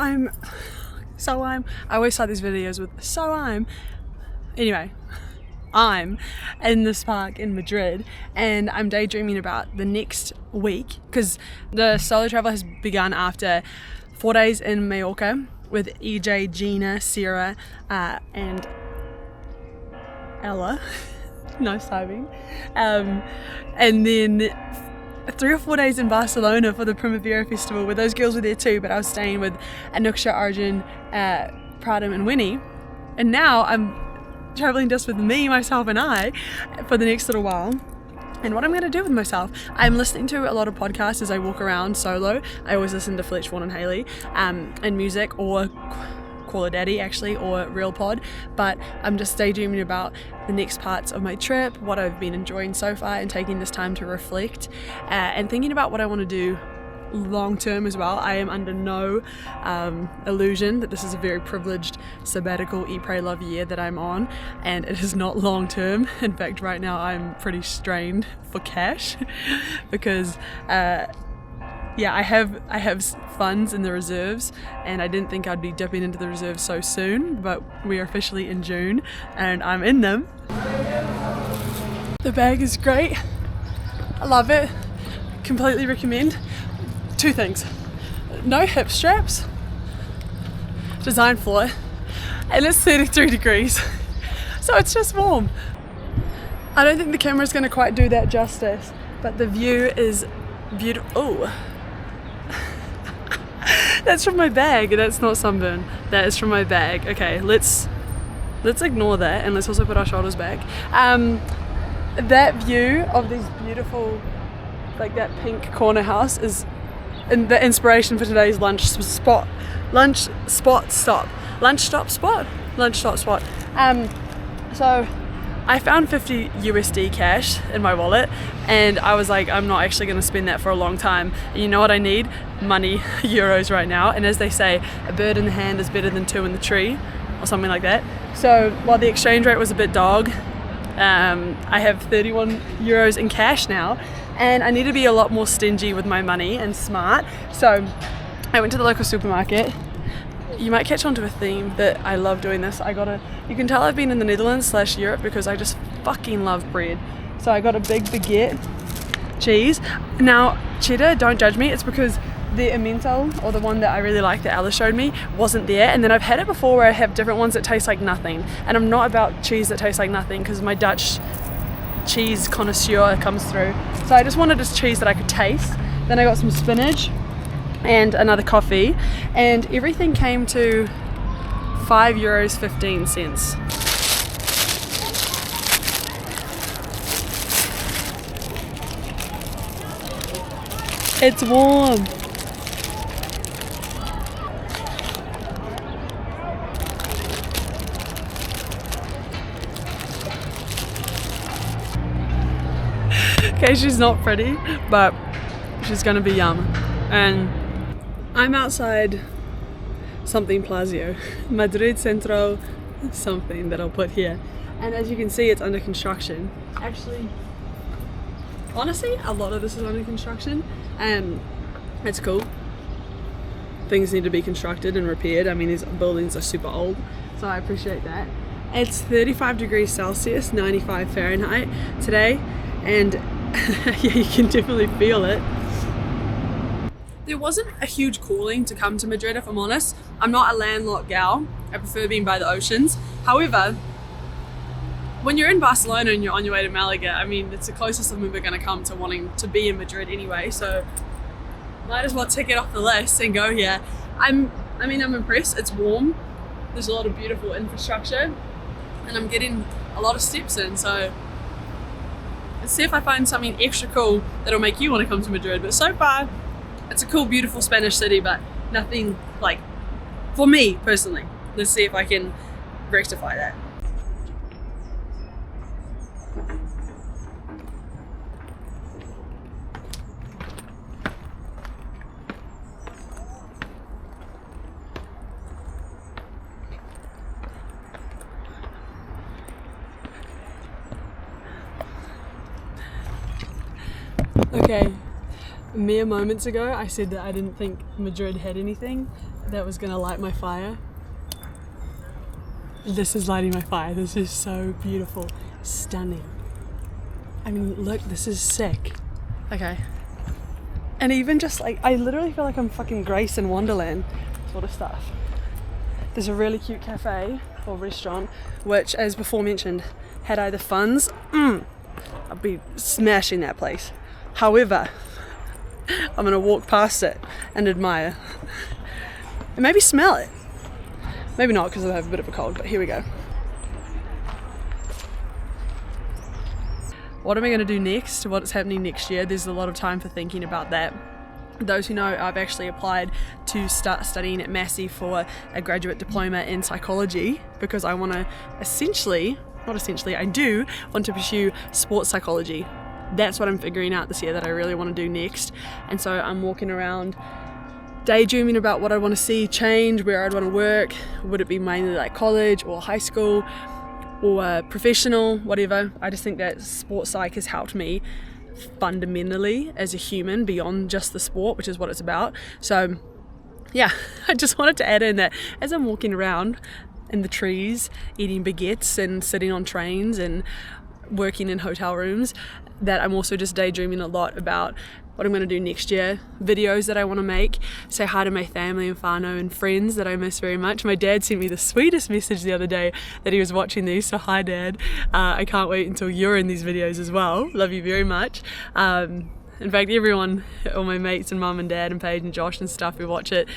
I always start these videos with anyway, I'm in this park in Madrid and I'm daydreaming about the next week because the solo travel has begun after 4 days in Mallorca with EJ, Gina, Sarah, and Ella. Nice timing. And then 3 or 4 days in Barcelona for the Primavera Festival where those girls were there too, but I was staying with Anuksha, Arjun, Pradam and Winnie. And now I'm traveling just with me, myself and I for the next little while. And what I'm going to do with myself, I'm listening to a lot of podcasts as I walk around solo. I always listen to Fletch, Vaughan and Haley and music, or Call a Daddy actually, or Real Pod. But I'm just daydreaming about the next parts of my trip, what I've been enjoying so far, and taking this time to reflect and thinking about what I want to do long term as well. I am under no illusion that this is a very privileged sabbatical eat, pray, love year that I'm on, and it is not long term. In fact, right now I'm pretty strained for cash because I have funds in the reserves, and I didn't think I'd be dipping into the reserves so soon, but we are officially in June and I'm in them. The bag is great. I love it. Completely recommend. 2 things: no hip straps, design for it, and it's 33 degrees, so it's just warm. I don't think the camera's going to quite do that justice, but the view is beautiful. Oh, that's from my bag. That's not sunburn. That is from my bag. Okay, let's ignore that, and let's also put our shoulders back. That view of these beautiful, like that pink corner house, is the inspiration for today's lunch stop spot. So I found 50 USD cash in my wallet, and I was like, I'm not actually going to spend that for a long time. And you know what I need? Money, euros right now. And as they say, a bird in the hand is better than 2 in the tree, or something like that. So while the exchange rate was a bit dog, I have 31 euros in cash now, and I need to be a lot more stingy with my money and smart. So I went to the local supermarket. You might catch on to a theme that I love doing this. You can tell I've been in the Netherlands / Europe because I just fucking love bread. So I got a big baguette, cheese. Now, cheddar, don't judge me, it's because the Emmental, or the one that I really like that Alice showed me, wasn't there. And then I've had it before where I have different ones that taste like nothing. And I'm not about cheese that tastes like nothing because my Dutch cheese connoisseur comes through. So I just wanted this cheese that I could taste. Then I got some spinach and another coffee, and everything came to €5.15. It's warm. Okay, she's not pretty, but she's gonna be yum. And I'm outside something Plazio, Madrid Centro something that I'll put here. And as you can see, it's under construction. Actually, honestly, a lot of this is under construction, and it's cool. Things need to be constructed and repaired. I mean, these buildings are super old, so I appreciate that. It's 35 degrees Celsius, 95 Fahrenheit today, and yeah, you can definitely feel it. There wasn't a huge calling to come to Madrid, if I'm honest. I'm not a landlocked gal. I prefer being by the oceans. However, when you're in Barcelona and you're on your way to Malaga, I mean, it's the closest I'm ever going to come to wanting to be in Madrid anyway, so might as well tick it off the list and go here. I'm impressed. It's warm. There's a lot of beautiful infrastructure, and I'm getting a lot of steps in, so let's see if I find something extra cool that'll make you want to come to Madrid. But so far, it's a cool, beautiful Spanish city, but nothing like, for me personally. Let's see if I can rectify that. Okay, mere moments ago I said that I didn't think Madrid had anything, that was gonna light my fire. This is lighting my fire. This is so beautiful, stunning. I mean, look, this is sick. Okay. And even just like, I literally feel like I'm fucking Grace in Wonderland sort of stuff. There's a really cute cafe or restaurant, which, as before mentioned, had I the funds, I'd be smashing that place. However, I'm gonna walk past it and admire. And maybe smell it. Maybe not, because I have a bit of a cold, but here we go. What am I going to do next? What's happening next year? There's a lot of time for thinking about that. Those who know, I've actually applied to start studying at Massey for a graduate diploma in psychology, because I want to I do want to pursue sports psychology. That's what I'm figuring out this year that I really want to do next. And so I'm walking around daydreaming about what I want to see change, where I'd want to work. Would it be mainly like college or high school or professional, whatever. I just think that sports psych has helped me fundamentally as a human beyond just the sport, which is what it's about. So yeah, I just wanted to add in that as I'm walking around in the trees, eating baguettes and sitting on trains and working in hotel rooms, that I'm also just daydreaming a lot about what I'm going to do next year, videos that I want to make, say hi to my family and whānau and friends that I miss very much. My dad sent me the sweetest message the other day that he was watching these, so hi Dad. I can't wait until you're in these videos as well. Love you very much. In fact, everyone, all my mates and mum and dad and Paige and Josh and stuff who watch it,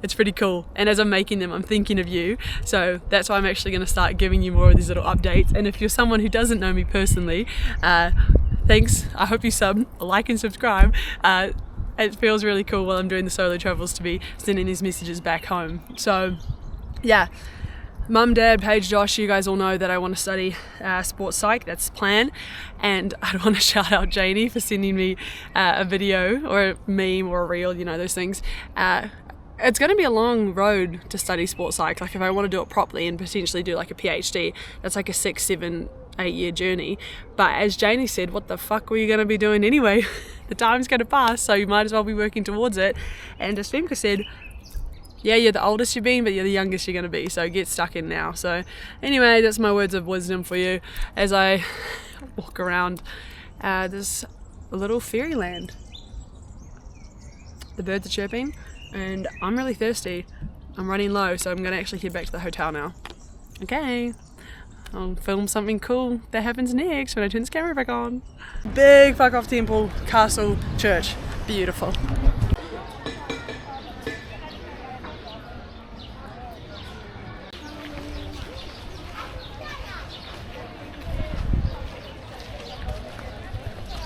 it's pretty cool. And as I'm making them, I'm thinking of you. So that's why I'm actually going to start giving you more of these little updates. And if you're someone who doesn't know me personally, thanks. I hope you like and subscribe. It feels really cool while I'm doing the solo travels to be sending these messages back home. So yeah, Mum, Dad, Paige, Josh, you guys all know that I want to study sports psych. That's the plan. And I'd want to shout out Janie for sending me a video or a meme or a reel, you know, those things. It's going to be a long road to study sports psych. Like if I want to do it properly and potentially do like a PhD, that's like a 6, 7, 8 year journey. But as Janie said, what the fuck were you going to be doing anyway? The time's going to pass, so you might as well be working towards it. And as Femke said, yeah, you're the oldest you've been, but you're the youngest you're going to be, so get stuck in now. So anyway, that's my words of wisdom for you as I walk around this little fairyland. The birds are chirping and I'm really thirsty. I'm running low, so I'm going to actually head back to the hotel now. Okay, I'll film something cool that happens next when I turn this camera back on. Big fuck off temple, castle, church. Beautiful.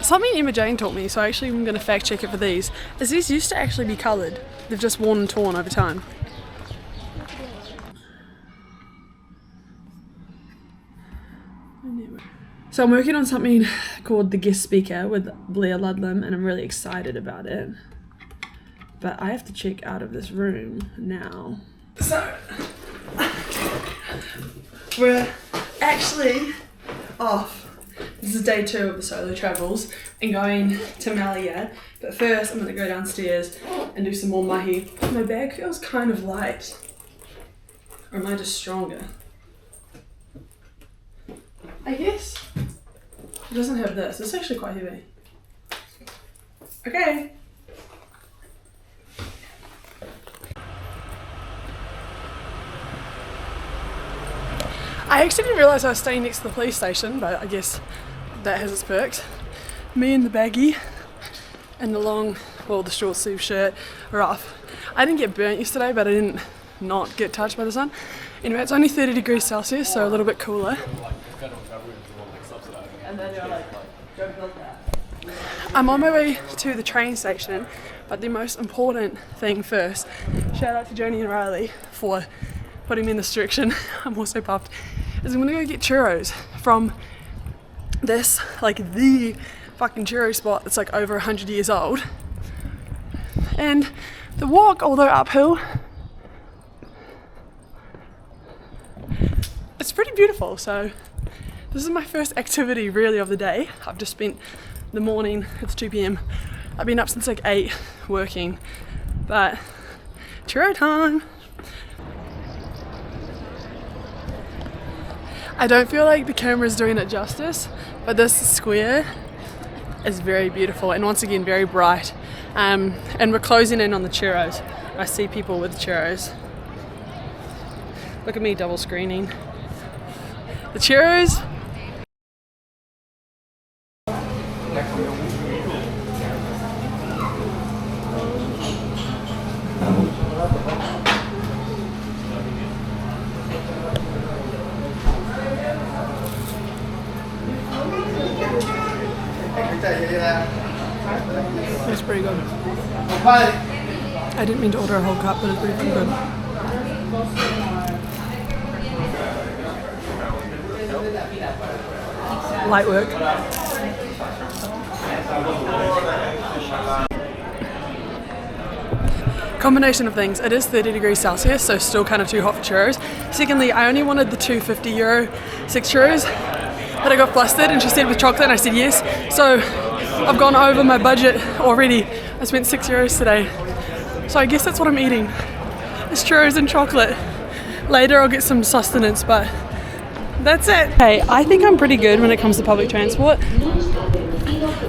Something Emma Jane taught me, so actually I'm going to fact check it for these, is these used to actually be coloured. They've just worn and torn over time. So I'm working on something called The Guest Speaker with Blair Ludlam, and I'm really excited about it. But I have to check out of this room now. So, we're actually off. This is day 2 of the solo travels and going to Malia. But first I'm going to go downstairs and do some more mahi. My bag feels kind of light. Or am I just stronger? I guess. It doesn't have this. It's actually quite heavy. Okay. I actually didn't realise I was staying next to the police station, but I guess that has its perks. Me and the baggie and the short sleeve shirt are off. I didn't get burnt yesterday, but I didn't not get touched by the sun. Anyway, it's only 30 degrees Celsius, so a little bit cooler. I'm on my way to the train station, but the most important thing first, shout out to Joni and Riley for putting me in this direction, I'm also pumped, is I'm gonna go get churros from this, like the fucking churro spot that's like over 100 years old. And the walk, although uphill, it's pretty beautiful. So this is my first activity really of the day. I've just spent the morning, it's 2 p.m. I've been up since like 8 working, but Churro time! I don't feel like the camera's doing it justice, but this square is very beautiful and once again very bright. And we're closing in on the churros. I see people with churros. Look at me double screening. The churros. It's pretty good. I didn't mean to order a whole cup, but it's pretty good. Light work. Combination of things. It is 30 degrees Celsius, so still kind of too hot for churros. Secondly, I only wanted the €2.50 6 churros, but I got flustered and she said with chocolate and I said yes. So I've gone over my budget already. I spent €6 today. So I guess that's what I'm eating. It's churros and chocolate. Later I'll get some sustenance, but that's it. Hey, I think I'm pretty good when it comes to public transport.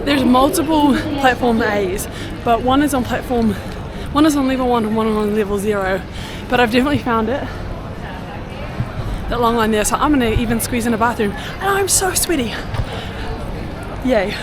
There's multiple platform A's, but one is on level 1 and one on level 0. But I've definitely found it. That long line there, so I'm gonna even squeeze in a bathroom. And I'm so sweaty. Yay.